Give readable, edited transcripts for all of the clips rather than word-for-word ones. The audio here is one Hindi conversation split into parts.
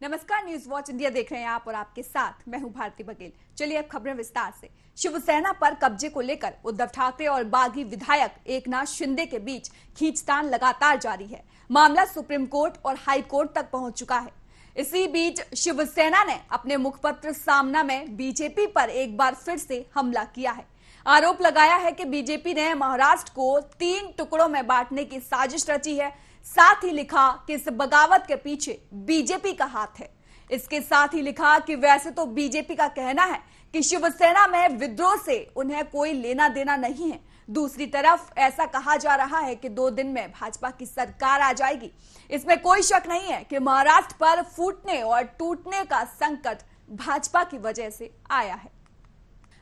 नमस्कार, न्यूज वॉच इंडिया देख रहे हैं आप और आपके साथ मैं हूं भारती बघेल। चलिए अब खबरें विस्तार से। शिवसेना पर कब्जे को लेकर उद्धव ठाकरे और बागी विधायक एकनाथ शिंदे के बीच खींचतान लगातार जारी है। मामला सुप्रीम कोर्ट और हाई कोर्ट तक पहुंच चुका है। इसी बीच शिवसेना ने अपने मुखपत्र सामना में बीजेपी पर एक बार फिर से हमला किया है। आरोप लगाया है कि बीजेपी ने महाराष्ट्र को 3 टुकड़ों में बांटने की साजिश रची है। साथ ही लिखा कि इस बगावत के पीछे बीजेपी का हाथ है। इसके साथ ही लिखा कि वैसे तो बीजेपी का कहना है कि शिवसेना में विद्रोह से उन्हें कोई लेना देना नहीं है। दूसरी तरफ ऐसा कहा जा रहा है कि 2 दिन में भाजपा की सरकार आ जाएगी। इसमें कोई शक नहीं है कि महाराष्ट्र पर फूटने और टूटने का संकट भाजपा की वजह से आया है।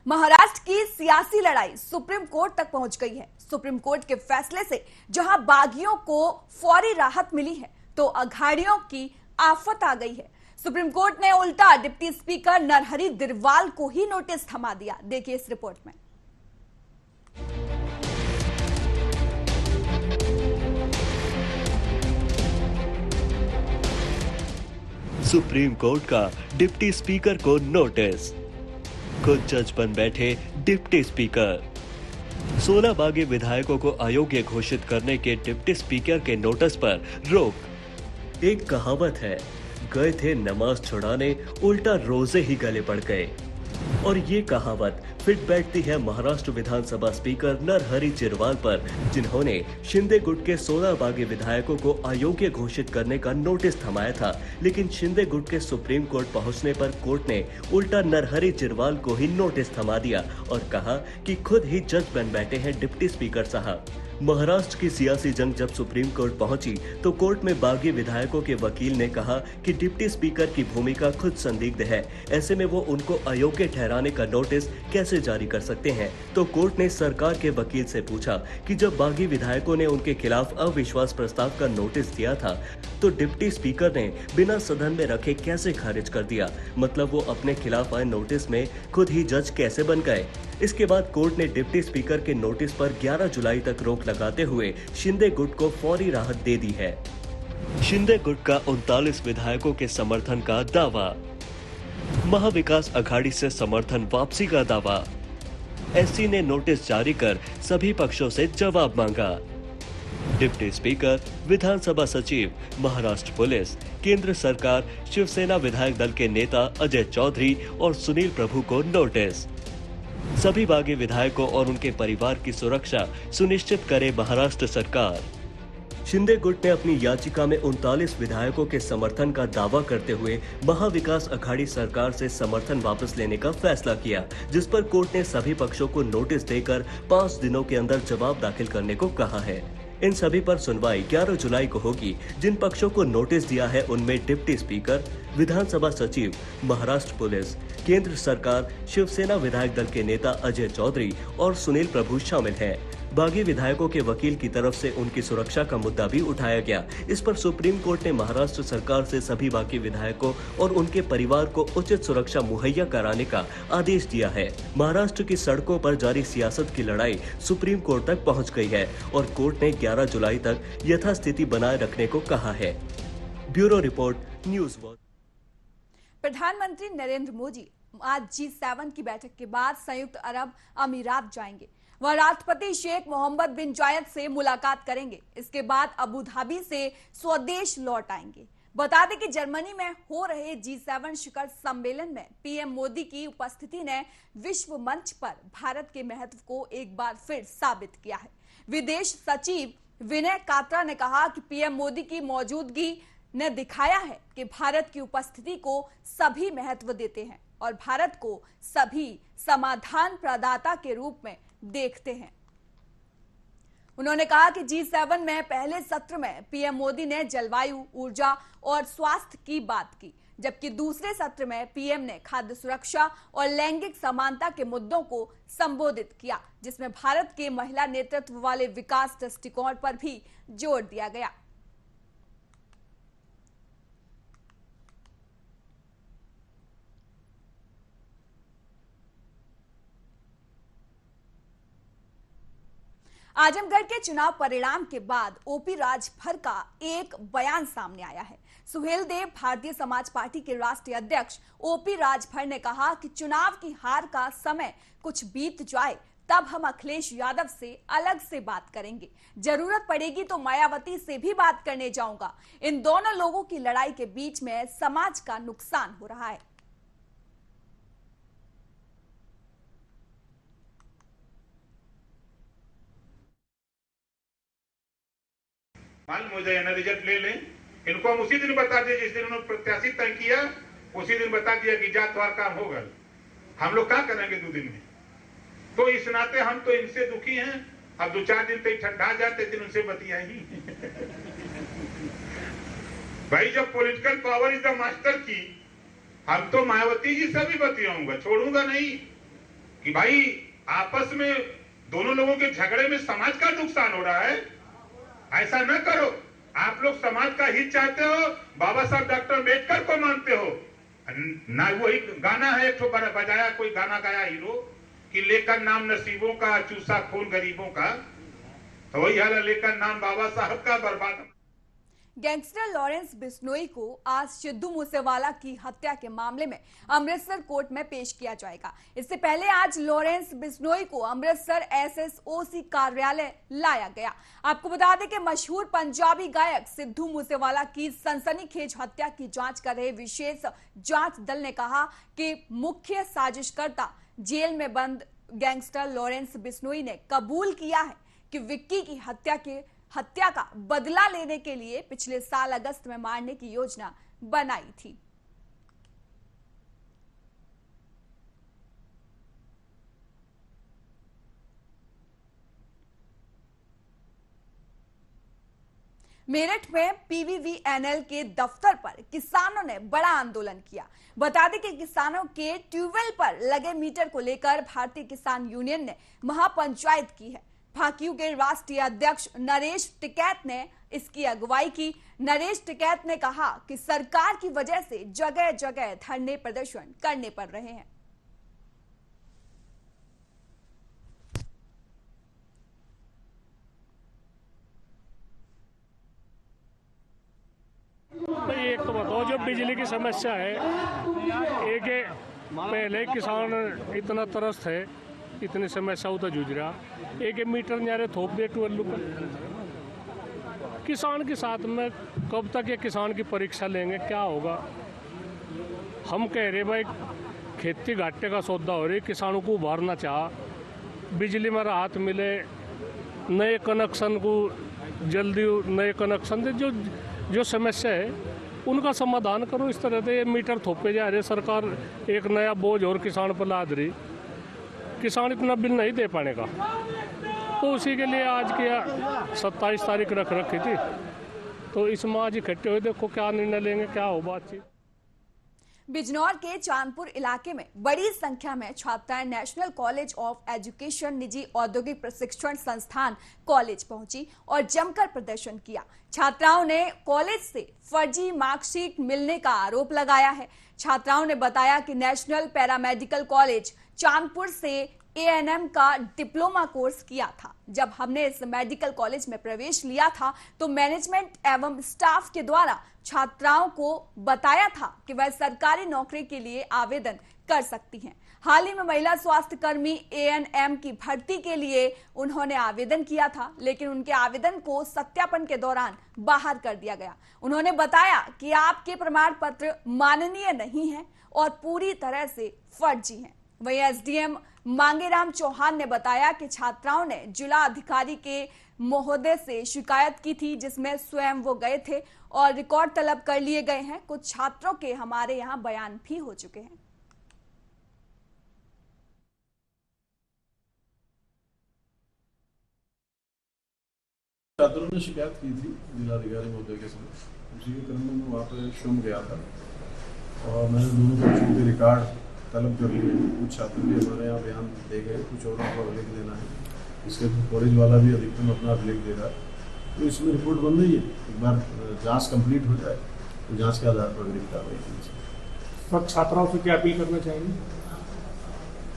महाराष्ट्र की सियासी लड़ाई सुप्रीम कोर्ट तक पहुंच गई है। सुप्रीम कोर्ट के फैसले से जहां बागियों को फौरी राहत मिली है, तो अघाड़ियों की आफत आ गई है। सुप्रीम कोर्ट ने उल्टा डिप्टी स्पीकर नरहरि दिरवाल को ही नोटिस थमा दिया। देखिए इस रिपोर्ट में। सुप्रीम कोर्ट का डिप्टी स्पीकर को नोटिस। खुद जज बन बैठे डिप्टी स्पीकर। 16 बागी विधायकों को अयोग्य घोषित करने के डिप्टी स्पीकर के नोटिस पर रोक। एक कहावत है, गए थे नमाज छुड़ाने, उल्टा रोजे ही गले पड़ गए। और ये कहावत फिट बैठती है महाराष्ट्र विधानसभा स्पीकर नरहरि दिरवाल पर, जिन्होंने शिंदे गुट के 16 बागी विधायकों को अयोग्य घोषित करने का नोटिस थमाया था। लेकिन शिंदे गुट के सुप्रीम कोर्ट पहुंचने पर कोर्ट ने उल्टा नरहरि दिरवाल को ही नोटिस थमा दिया और कहा कि खुद ही जज बन बैठे हैं डिप्टी स्पीकर साहब। महाराष्ट्र की सियासी जंग जब सुप्रीम कोर्ट पहुंची तो कोर्ट में बागी विधायकों के वकील ने कहा कि डिप्टी स्पीकर की भूमिका खुद संदिग्ध है, ऐसे में वो उनको अयोग्य ठहराने का नोटिस कैसे जारी कर सकते हैं। तो कोर्ट ने सरकार के वकील से पूछा कि जब बागी विधायकों ने उनके खिलाफ अविश्वास प्रस्ताव का नोटिस दिया था तो डिप्टी स्पीकर ने बिना सदन में रखे कैसे खारिज कर दिया। मतलब वो अपने खिलाफ आए नोटिस में खुद ही जज कैसे बन गए। इसके बाद कोर्ट ने डिप्टी स्पीकर के नोटिस पर 11 जुलाई तक रोक लगाते हुए शिंदे गुट को फौरी राहत दे दी है। शिंदे गुट का 39 विधायकों के समर्थन का दावा। महाविकास अघाड़ी से समर्थन वापसी का दावा। एससी ने नोटिस जारी कर सभी पक्षों से जवाब मांगा। डिप्टी स्पीकर, विधानसभा सचिव, महाराष्ट्र पुलिस, केंद्र सरकार, शिवसेना विधायक दल के नेता अजय चौधरी और सुनील प्रभु को नोटिस। सभी बागी विधायकों और उनके परिवार की सुरक्षा सुनिश्चित करे महाराष्ट्र सरकार। शिंदे गुट ने अपनी याचिका में 39 विधायकों के समर्थन का दावा करते हुए महाविकास अघाड़ी सरकार से समर्थन वापस लेने का फैसला किया, जिस पर कोर्ट ने सभी पक्षों को नोटिस देकर 5 दिनों के अंदर जवाब दाखिल करने को कहा है। इन सभी पर सुनवाई 11 जुलाई को होगी। जिन पक्षों को नोटिस दिया है उनमें डिप्टी स्पीकर, विधानसभा सचिव, महाराष्ट्र पुलिस, केंद्र सरकार, शिवसेना विधायक दल के नेता अजय चौधरी और सुनील प्रभु शामिल हैं। बागी विधायकों के वकील की तरफ से उनकी सुरक्षा का मुद्दा भी उठाया गया। इस पर सुप्रीम कोर्ट ने महाराष्ट्र सरकार से सभी बागी विधायकों और उनके परिवार को उचित सुरक्षा मुहैया कराने का आदेश दिया है। महाराष्ट्र की सड़कों पर जारी सियासत की लड़ाई सुप्रीम कोर्ट तक पहुंच गई है और कोर्ट ने 11 जुलाई तक यथास्थिति बनाए रखने को कहा है। Bureau report, news watch. प्रधानमंत्री नरेंद्र मोदी आज G7 की बैठक के बाद संयुक्त अरब अमीरात जाएंगे। वह राष्ट्रपति शेख मोहम्मद बिन जायद से मुलाकात करेंगे। इसके बाद अबू धाबी से स्वदेश लौट आएंगे। बता दें कि जर्मनी में हो रहे G7 शिखर सम्मेलन में पीएम मोदी की उपस्थिति ने विश्व मंच पर भारत के महत्व को एक बार फिर साबित किया है। विदेश सचिव विनय कात्रा ने कहा कि पीएम मोदी की मौजूदगी ने दिखाया है कि भारत की उपस्थिति को सभी महत्व देते हैं और भारत को सभी समाधान प्रदाता के रूप में देखते हैं। उन्होंने कहा कि G7 में पहले सत्र में पीएम मोदी ने जलवायु, ऊर्जा और स्वास्थ्य की बात की, जबकि दूसरे सत्र में पीएम ने खाद्य सुरक्षा और लैंगिक समानता के मुद्दों को संबोधित किया, जिसमें भारत के महिला नेतृत्व वाले विकास दृष्टिकोण पर भी जोर दिया गया। आजमगढ़ के चुनाव परिणाम के बाद ओपी राजभर का एक बयान सामने आया है। सुहेलदेव भारतीय समाज पार्टी के राष्ट्रीय अध्यक्ष ओपी राजभर ने कहा कि चुनाव की हार का समय कुछ बीत जाए तब हम अखिलेश यादव से अलग से बात करेंगे। जरूरत पड़ेगी तो मायावती से भी बात करने जाऊंगा। इन दोनों लोगों की लड़ाई के बीच में समाज का नुकसान हो रहा है। मालूम हो जाए ना, रिजल्ट ले लें। इनको हम उसी दिन बता दिए जिस दिन उन्होंने प्रत्याशी तय किया, उसी दिन बता दिया कि जा तुम्हारा काम होगा। हम लोग क्या करेंगे 2 दिन में? तो इस नाते हम तो इनसे दुखी हैं। अब 2-4 दिन तक ठंडा जाते दिन उनसे बतिया ही भाई जब political power is the master की, हम तो मायावती जी से भी बतियाऊंगा, छोड़ूंगा नहीं कि भाई आपस में दोनों लोगों के झगड़े में समाज का नुकसान हो रहा है। ऐसा न करो। आप लोग समाज का हित चाहते हो, बाबा साहब डॉक्टर अम्बेडकर को मानते हो ना। वही गाना है, एक ठो बजाया, कोई गाना गाया हीरो कि लेकर नाम नसीबों का, चूसा खून गरीबों का। तो वही हाल, लेकर नाम बाबा साहब का, बर्बाद। गैंगस्टर लॉरेंस बिश्नोई को आज सिद्धू मूसेवाला की हत्या के मामले में अमृतसर कोर्ट में पेश किया जाएगा। इससे पहले आज लॉरेंस बिश्नोई को अमृतसर SSOC कार्यालय लाया गया। आपको बता दें कि मशहूर पंजाबी गायक सिद्धू मूसेवाला की सनसनीखेज हत्या की जांच कर रहे विशेष जांच दल ने कहा कि मुख्य साजिशकर्ता जेल में बंद गैंगस्टर लॉरेंस बिश्नोई ने कबूल किया है कि विक्की की हत्या का बदला लेने के लिए पिछले साल अगस्त में मारने की योजना बनाई थी। मेरठ में PVVNL के दफ्तर पर किसानों ने बड़ा आंदोलन किया। बता दें कि किसानों के ट्यूबवेल पर लगे मीटर को लेकर भारतीय किसान यूनियन ने महापंचायत की है। भाकियू के राष्ट्रीय अध्यक्ष नरेश टिकैत ने इसकी अगुवाई की। नरेश टिकैत ने कहा कि सरकार की वजह से जगह जगह धरने प्रदर्शन करने पड़ रहे हैं। एक तो बताओ, जो बिजली की समस्या है, एक पहले किसान इतना तरस है, इतनी समस्या तो जूझ रहा, एक मीटर न्यारे थोप दे टुअल्लू पर। किसान के साथ में कब तक ये किसान की परीक्षा लेंगे, क्या होगा? हम कह रहे भाई खेती घाटे का सौदा हो रही, किसानों को उभारना चाह, बिजली में राहत मिले, नए कनेक्शन को जल्दी नए कनेक्शन दे, जो समस्या है उनका समाधान करो। इस तरह से ये मीटर थोपे जा रहे, सरकार एक नया बोझ और किसान पर लाद रही, किसान इतना बिल नहीं दे पाने का। तो उसी के लिए आज की 27 तारीख रख रखी थी, तो इसमें आज इकट्ठे हुए, देखो क्या निर्णय लेंगे, क्या हो बातचीत। बिजनौर के चांदपुर इलाके में बड़ी संख्या में छात्राएं नेशनल कॉलेज ऑफ एजुकेशन निजी औद्योगिक प्रशिक्षण संस्थान कॉलेज पहुंची और जमकर प्रदर्शन किया। छात्राओं ने कॉलेज से फर्जी मार्कशीट मिलने का आरोप लगाया है। छात्राओं ने बताया कि नेशनल पैरामेडिकल कॉलेज चांदपुर से ANM का डिप्लोमा कोर्स किया था। जब हमने इस मेडिकल कॉलेज में प्रवेश लिया था तो मैनेजमेंट एवं स्टाफ के द्वारा छात्राओं को बताया था कि वह सरकारी नौकरी के लिए आवेदन कर सकती हैं। हाल ही में महिला स्वास्थ्य कर्मी ANM की भर्ती के लिए उन्होंने आवेदन किया था, लेकिन उनके आवेदन को सत्यापन के दौरान बाहर कर दिया गया। उन्होंने बताया कि आपके प्रमाण पत्र माननीय नहीं है और पूरी तरह से फर्जी हैं। वहीं SDM मांगेराम चौहान ने बताया कि छात्राओं ने जिला अधिकारी के महोदय से शिकायत की थी, जिसमें स्वयं वो गए थे और रिकॉर्ड तलब कर लिए गए हैं। कुछ छात्रों के हमारे यहाँ बयान भी हो चुके हैं। छात्रों ने शिकायत की थी जिलाधिकारी महोदय के साथ, उसी के क्रम में मैं वहाँ पर शुभ गया था और मैंने दोनों बच्चों के रिकॉर्ड तलब कर लिए। कुछ छात्र भी हमारे यहाँ बयान दे गए, कुछ और को अभिलेख देना है, इसके कॉलेज वाला भी अधिकतम अपना अभिलेख देगा। तो इसमें रिपोर्ट बन रही है, एक बार जांच कंप्लीट हो जाए तो जांच के आधार पर अगली कार्रवाई की। तो छात्राओं से क्या अपील करना चाहेंगे?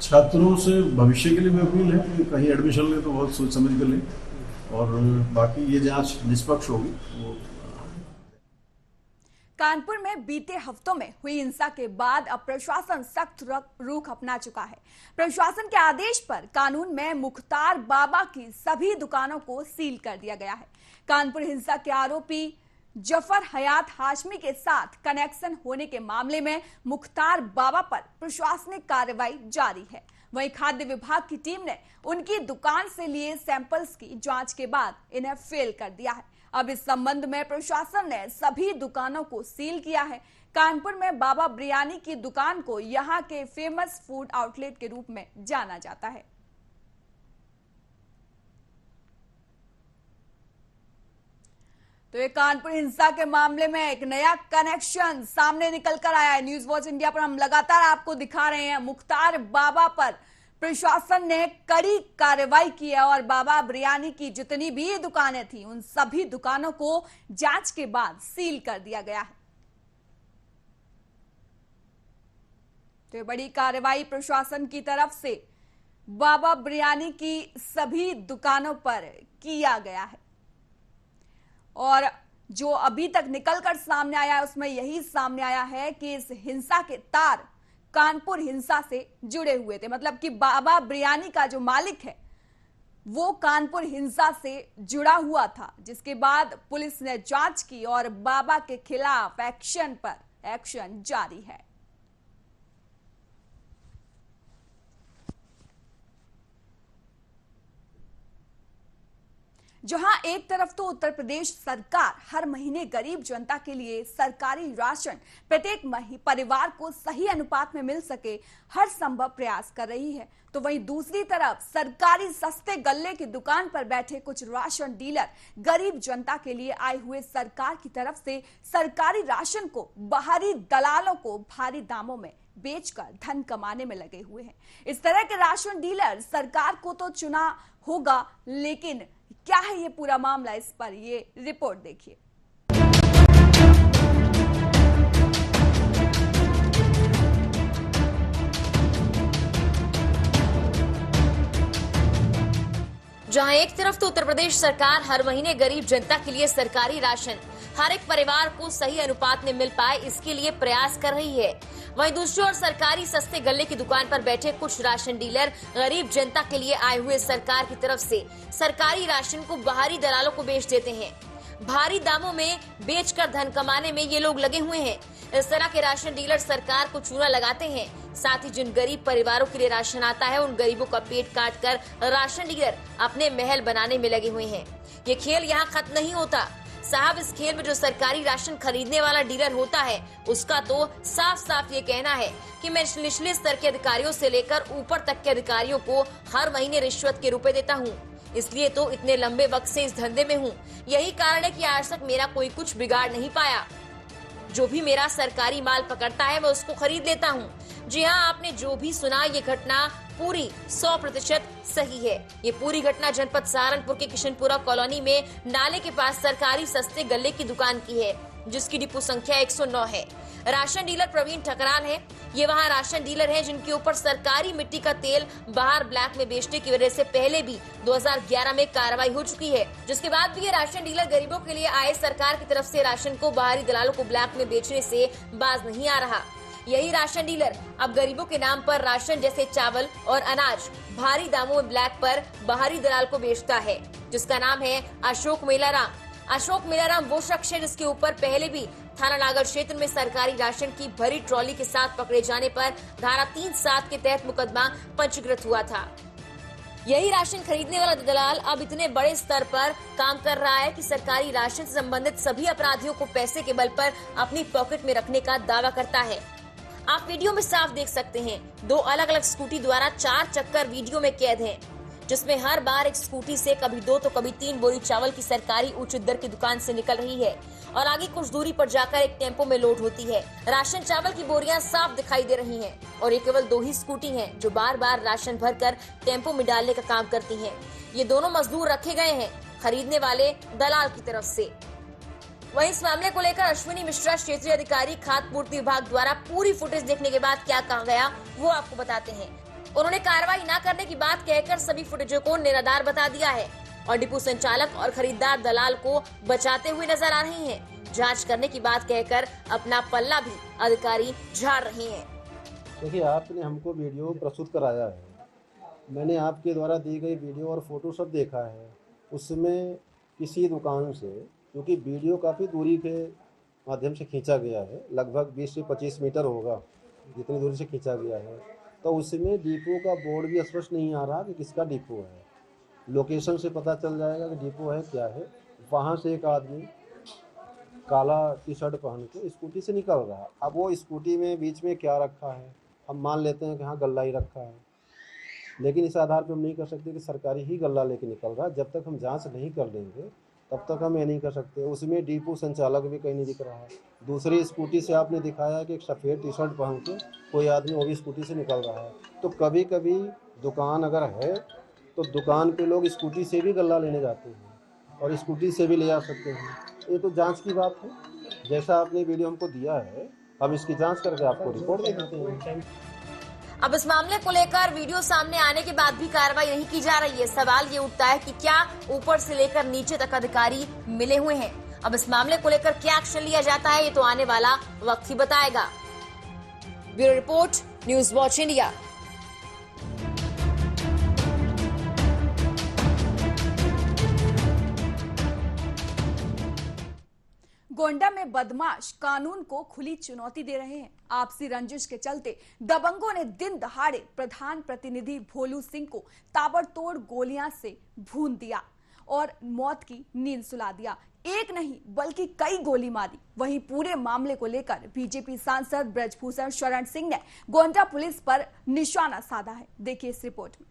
छात्रों से भविष्य के लिए मैं अपील है कि कहीं एडमिशन लें तो बहुत सोच समझ कर लें और बाकी ये जाँच निष्पक्ष होगी। वो कानपुर में बीते हफ्तों में हुई हिंसा के बाद अब प्रशासन सख्त रुख अपना चुका है। प्रशासन के आदेश पर कानून में मुख्तार बाबा की सभी दुकानों को सील कर दिया गया है। कानपुर हिंसा के आरोपी जफर हयात हाशमी के साथ कनेक्शन होने के मामले में मुख्तार बाबा पर प्रशासनिक कार्रवाई जारी है। वहीं खाद्य विभाग की टीम ने उनकी दुकान से लिए सैंपल्स की जांच के बाद इन्हें फेल कर दिया है। अब इस संबंध में प्रशासन ने सभी दुकानों को सील किया है। कानपुर में बाबा बिरयानी की दुकान को यहां के फेमस फूड आउटलेट के रूप में जाना जाता है। तो ये कानपुर हिंसा के मामले में एक नया कनेक्शन सामने निकल कर आया है। न्यूज वॉच इंडिया पर हम लगातार आपको दिखा रहे हैं, मुख्तार बाबा पर प्रशासन ने कड़ी कार्रवाई की है और बाबा बिरयानी की जितनी भी दुकानें थी उन सभी दुकानों को जांच के बाद सील कर दिया गया है। तो ये बड़ी कार्रवाई प्रशासन की तरफ से बाबा बिरयानी की सभी दुकानों पर किया गया है और जो अभी तक निकलकर सामने आया है उसमें यही सामने आया है कि इस हिंसा के तार कानपुर हिंसा से जुड़े हुए थे। मतलब कि बाबा बिरयानी का जो मालिक है वो कानपुर हिंसा से जुड़ा हुआ था, जिसके बाद पुलिस ने जांच की और बाबा के खिलाफ एक्शन पर एक्शन जारी है। जहां एक तरफ तो उत्तर प्रदेश सरकार हर महीने गरीब जनता के लिए सरकारी राशन प्रत्येक परिवार को सही अनुपात में मिल सके हर संभव प्रयास कर रही है, तो वहीं दूसरी तरफ सरकारी सस्ते गल्ले की दुकान पर बैठे कुछ राशन डीलर गरीब जनता के लिए आए हुए सरकार की तरफ से सरकारी राशन को बाहरी दलालों को भारी दामों में बेचकर धन कमाने में लगे हुए हैं। इस तरह के राशन डीलर सरकार को तो चुना होगा, लेकिन क्या है ये पूरा मामला, इस पर ये रिपोर्ट देखिए। जहां एक तरफ तो उत्तर प्रदेश सरकार हर महीने गरीब जनता के लिए सरकारी राशन हर एक परिवार को सही अनुपात में मिल पाए इसके लिए प्रयास कर रही है, वहीं दूसरी ओर सरकारी सस्ते गल्ले की दुकान पर बैठे कुछ राशन डीलर गरीब जनता के लिए आए हुए सरकार की तरफ से सरकारी राशन को बाहरी दलालों को बेच देते हैं। भारी दामों में बेचकर धन कमाने में ये लोग लगे हुए हैं। इस तरह के राशन डीलर सरकार को चूना लगाते हैं, साथ ही जिन गरीब परिवारों के लिए राशन आता है उन गरीबों का पेट काटकर राशन डीलर अपने महल बनाने में लगे हुए हैं। ये खेल यहाँ खत्म नहीं होता साहब। इस खेल में जो सरकारी राशन खरीदने वाला डीलर होता है उसका तो साफ साफ ये कहना है कि मैं निचले स्तर के अधिकारियों से लेकर ऊपर तक के अधिकारियों को हर महीने रिश्वत के रुपए देता हूँ, इसलिए तो इतने लंबे वक्त से इस धंधे में हूँ। यही कारण है कि आज तक मेरा कोई कुछ बिगाड़ नहीं पाया। जो भी मेरा सरकारी माल पकड़ता है मैं उसको खरीद लेता हूँ। जी हाँ, आपने जो भी सुना ये घटना पूरी 100% सही है। ये पूरी घटना जनपद सहारनपुर के किशनपुरा कॉलोनी में नाले के पास सरकारी सस्ते गल्ले की दुकान की है, जिसकी डिपो संख्या 109 है। राशन डीलर प्रवीण ठकराल है। ये वहाँ राशन डीलर हैं जिनके ऊपर सरकारी मिट्टी का तेल बाहर ब्लैक में बेचने की वजह से पहले भी 2011 में कार्रवाई हो चुकी है, जिसके बाद भी ये राशन डीलर गरीबों के लिए आए सरकार की तरफ से राशन को बाहरी दलालों को ब्लैक में बेचने से बाज नहीं आ रहा। यही राशन डीलर अब गरीबों के नाम पर राशन जैसे चावल और अनाज भारी दामों में ब्लैक पर बाहरी दलाल को बेचता है, जिसका नाम है अशोक मेलाराम। अशोक मेलाराम वो शख्स है जिसके ऊपर पहले भी थाना नागर क्षेत्र में सरकारी राशन की भरी ट्रॉली के साथ पकड़े जाने पर धारा 3(7) के तहत मुकदमा पंजीकृत हुआ था। यही राशन खरीदने वाला दलाल अब इतने बड़े स्तर पर काम कर रहा है कि सरकारी राशन से संबंधित सभी अपराधियों को पैसे के बल पर अपनी पॉकेट में रखने का दावा करता है। आप वीडियो में साफ देख सकते हैं, 2 अलग-अलग स्कूटी द्वारा 4 चक्कर वीडियो में कैद हैं, जिसमें हर बार एक स्कूटी से कभी 2 तो कभी 3 बोरी चावल की सरकारी उचित दर की दुकान से निकल रही है और आगे कुछ दूरी पर जाकर एक टेम्पो में लोड होती है। राशन चावल की बोरियां साफ दिखाई दे रही हैं और ये केवल 2 ही स्कूटी हैं जो बार बार राशन भरकर टेम्पो में डालने का काम करती हैं। ये दोनों मजदूर रखे गए हैं खरीदने वाले दलाल की तरफ से। वहीं इस मामले को लेकर अश्विनी मिश्रा क्षेत्रीय अधिकारी खाद्य पूर्ति विभाग द्वारा पूरी फुटेज देखने के बाद क्या कहा गया वो आपको बताते हैं। उन्होंने कार्रवाई न करने की बात कहकर सभी फुटेजों को निराधार बता दिया है और डिपो संचालक और खरीदार दलाल को बचाते हुए नजर आ रहे हैं। जांच करने की बात कहकर अपना पल्ला भी अधिकारी झाड़ रहे हैं। देखिए, आपने हमको वीडियो प्रस्तुत कराया है, मैंने आपके द्वारा दी गई वीडियो और फोटो सब देखा है। उसमें किसी दुकान से, क्योंकि वीडियो काफ़ी दूरी के माध्यम से खींचा गया है, लगभग 20 से 25 मीटर होगा जितनी दूरी से खींचा गया है, तो उसमें डिपो का बोर्ड भी स्पष्ट नहीं आ रहा कि किसका डिपो है। लोकेशन से पता चल जाएगा कि डिपो है क्या है। वहाँ से एक आदमी काला टी शर्ट पहन के स्कूटी से निकल रहा है। अब वो स्कूटी में बीच में क्या रखा है, हम मान लेते हैं कि हाँ गल्ला ही रखा है, लेकिन इस आधार पर हम नहीं कर सकते कि सरकारी ही गल्ला लेके निकल रहा है। जब तक हम जांच नहीं कर लेंगे तब तक हम ये नहीं कर सकते। उसमें डिपो संचालक भी कहीं नहीं दिख रहा है। दूसरी स्कूटी से आपने दिखाया कि एक सफ़ेद टी शर्ट पहन के कोई आदमी वो भी स्कूटी से निकल रहा है। तो कभी कभी दुकान अगर है तो दुकान पे लोग स्कूटी से भी गल्ला लेने जाते हैं और स्कूटी से भी ले जा सकते हैं। ये तो जांच की बात है। जैसा आपने वीडियो हमको दिया है, हम इसकी जांच करके आपको रिपोर्ट दे देते हैं। अब इस मामले को लेकर वीडियो सामने आने के बाद भी कार्रवाई नहीं की जा रही है। सवाल ये उठता है कि क्या ऊपर से लेकर नीचे तक अधिकारी मिले हुए हैं? अब इस मामले को लेकर क्या एक्शन लिया जाता है, ये तो आने वाला वक्त ही बताएगा। Bureau report, news watch India. Gonda में बदमाश कानून को खुली चुनौती दे रहे हैं। आपसी रंजिश के चलते दबंगों ने दिन दहाड़े प्रधान प्रतिनिधि भोलू सिंह को ताबड़तोड़ गोलियां से भून दिया और मौत की नींद सुला दिया। एक नहीं बल्कि कई गोली मारी। वहीं पूरे मामले को लेकर बीजेपी सांसद ब्रजभूषण शरण सिंह ने गोंडा पुलिस पर निशाना साधा है। देखिए इस रिपोर्ट में।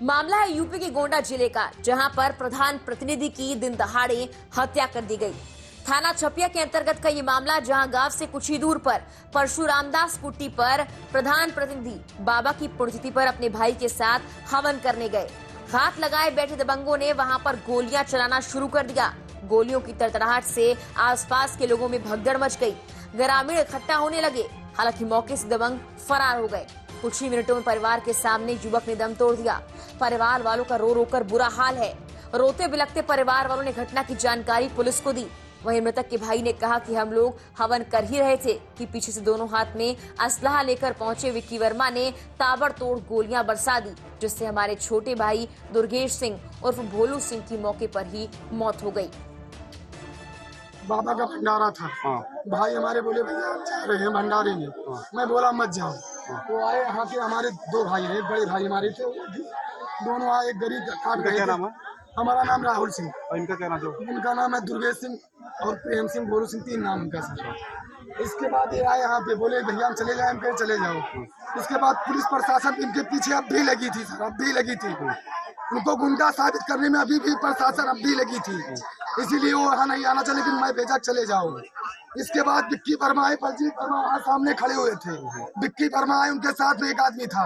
मामला है यूपी के गोंडा जिले का, जहां पर प्रधान प्रतिनिधि की दिन दहाड़े हत्या कर दी गई। थाना छपिया के अंतर्गत का ये मामला, जहां गांव से कुछ ही दूर पर परशुरामदास कुट्टी पर प्रधान प्रतिनिधि बाबा की पुण्यतिथि पर अपने भाई के साथ हवन करने गए। हाथ लगाए बैठे दबंगों ने वहां पर गोलियां चलाना शुरू कर दिया। गोलियों की तड़तड़ाहट से आसपास के लोगों में भगदड़ मच गई। ग्रामीण इकट्ठा होने लगे। हालांकि मौके से दबंग फरार हो गए। कुछ ही मिनटों में परिवार के सामने युवक ने दम तोड़ दिया। परिवार वालों का रो रो कर बुरा हाल है। रोते बिलखते परिवार वालों ने घटना की जानकारी पुलिस को दी। वहीं मृतक के भाई ने कहा कि हम लोग हवन कर ही रहे थे कि पीछे से दोनों हाथ में असलहा लेकर पहुंचे विक्की वर्मा ने ताबड़तोड़ गोलियां बरसा दी, जिससे हमारे छोटे भाई दुर्गेश सिंह उर्फ भोलू सिंह की मौके पर ही मौत हो गई। बाबा का भंडारा था। भाई हमारे बोले भैया जा रहे हैं भंडारे में। मैं बोला मत जाओ। वो आए, यहाँ के हमारे दो भाई हैं, बड़े भाई हमारे थे, दोनों आए, एक गरीब काट गए। क्या नाम है? हमारा नाम राहुल सिंह। और इनका क्या नाम? इनका नाम है दुर्गेश सिंह और प्रेम सिंह, भोलू सिंह, 3 नाम इनका सर। इसके बाद ये आए यहाँ पे, बोले भैया हम चले जाए। हम कहे चले जाओ। इसके बाद पुलिस प्रशासन इनके पीछे अब भी लगी थी सर, अब भी लगी थी। उनको गुंडा साबित करने में अभी भी प्रशासन अब भी लगी थी, इसीलिए वो यहाँ नहीं आना चाहिए, लेकिन मैं भेजा चले जाओ। इसके बाद विक्की वर्मा आए, बलजीत वर्मा वहाँ सामने खड़े हुए थे। विक्की वर्मा आए, उनके साथ में एक आदमी था।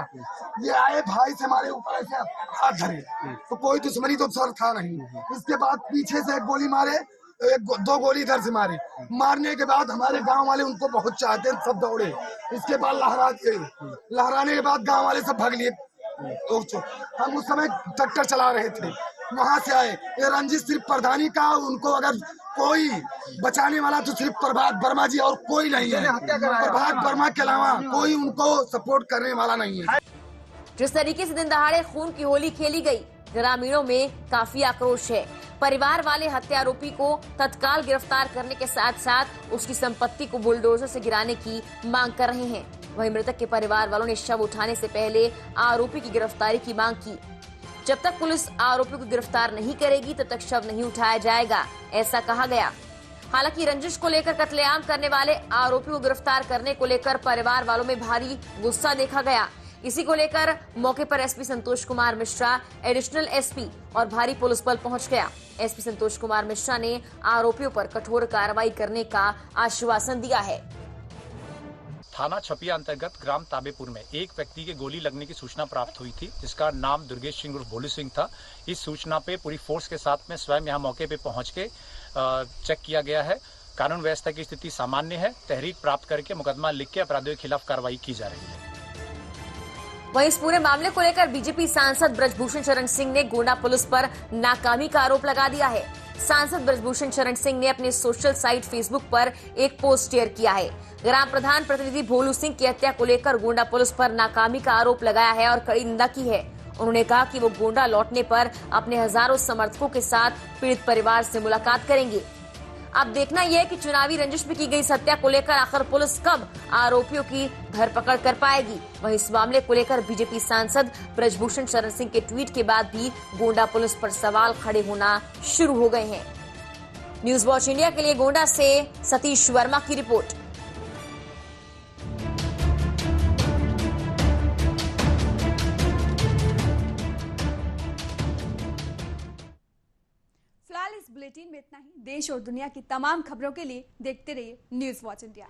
ये आए, भाई से हमारे ऊपर ऐसे हाथ धरे, तो कोई दुश्मनी तो सर था नहीं। इसके बाद पीछे से एक गोली मारे, 2 गोली इधर से मारी। मारने के बाद हमारे गांव वाले उनको बहुत चाहते हैं, सब दौड़े। इसके बाद लहराने के बाद गांव वाले सब भाग लिए। हम उस समय ट्रैक्टर चला रहे थे, वहां से आए। ये रंजिश सिर्फ प्रधानी का, उनको अगर कोई बचाने वाला तो सिर्फ प्रभात वर्मा जी और कोई नहीं है। प्रभात वर्मा के अलावा कोई उनको सपोर्ट करने वाला नहीं है। जिस तरीके से दिन दहाड़े खून की होली खेली गई, ग्रामीणों में काफी आक्रोश है। परिवार वाले हत्यारोपी को तत्काल गिरफ्तार करने के साथ साथ उसकी संपत्ति को बुलडोजर से गिराने की मांग कर रहे हैं। वहीं मृतक के परिवार वालों ने शव उठाने से पहले आरोपी की गिरफ्तारी की मांग की। जब तक पुलिस आरोपी को गिरफ्तार नहीं करेगी तब तक शव नहीं उठाया जाएगा, ऐसा कहा गया। हालांकि रंजिश को लेकर कत्लेआम करने वाले आरोपी को गिरफ्तार करने को लेकर परिवार वालों में भारी गुस्सा देखा गया। इसी को लेकर मौके पर SP Santosh Kumar Mishra, additional SP और भारी पुलिस बल पहुंच गया। एसपी संतोष कुमार मिश्रा ने आरोपियों पर कठोर कार्रवाई करने का आश्वासन दिया है। थाना छपिया अंतर्गत ग्राम ताबेपुर में एक व्यक्ति के गोली लगने की सूचना प्राप्त हुई थी, जिसका नाम दुर्गेश सिंह उर्फ भोलू सिंह था। इस सूचना पे पूरी फोर्स के साथ में स्वयं यहां मौके पे पहुंच के चेक किया गया है कानून व्यवस्था की स्थिति सामान्य है। तहरीर प्राप्त करके मुकदमा लिख के अपराधियों के खिलाफ कार्रवाई की जा रही है। वहीं इस पूरे मामले को लेकर बीजेपी सांसद ब्रजभूषण शरण सिंह ने गोंडा पुलिस पर नाकामी का आरोप लगा दिया है। सांसद ब्रजभूषण शरण सिंह ने अपने सोशल साइट फेसबुक पर एक पोस्ट शेयर किया है। ग्राम प्रधान प्रतिनिधि भोलू सिंह की हत्या को लेकर गोंडा पुलिस पर नाकामी का आरोप लगाया है और कड़ी निंदा की है। उन्होंने कहा कि वो गोंडा लौटने पर अपने हजारों समर्थकों के साथ पीड़ित परिवार से मुलाकात करेंगे। अब देखना यह है कि चुनावी रंजिश में की गई इस हत्या को लेकर आखिर पुलिस कब आरोपियों की धरपकड़ कर पाएगी। वहीं इस मामले को लेकर बीजेपी सांसद ब्रजभूषण शरण सिंह के ट्वीट के बाद भी गोंडा पुलिस पर सवाल खड़े होना शुरू हो गए हैं। न्यूज वॉच इंडिया के लिए गोंडा से सतीश वर्मा की रिपोर्ट। फिलहाल इस बुलेटिन में इतना ही। देश और दुनिया की तमाम खबरों के लिए देखते रहिए न्यूज वॉच इंडिया।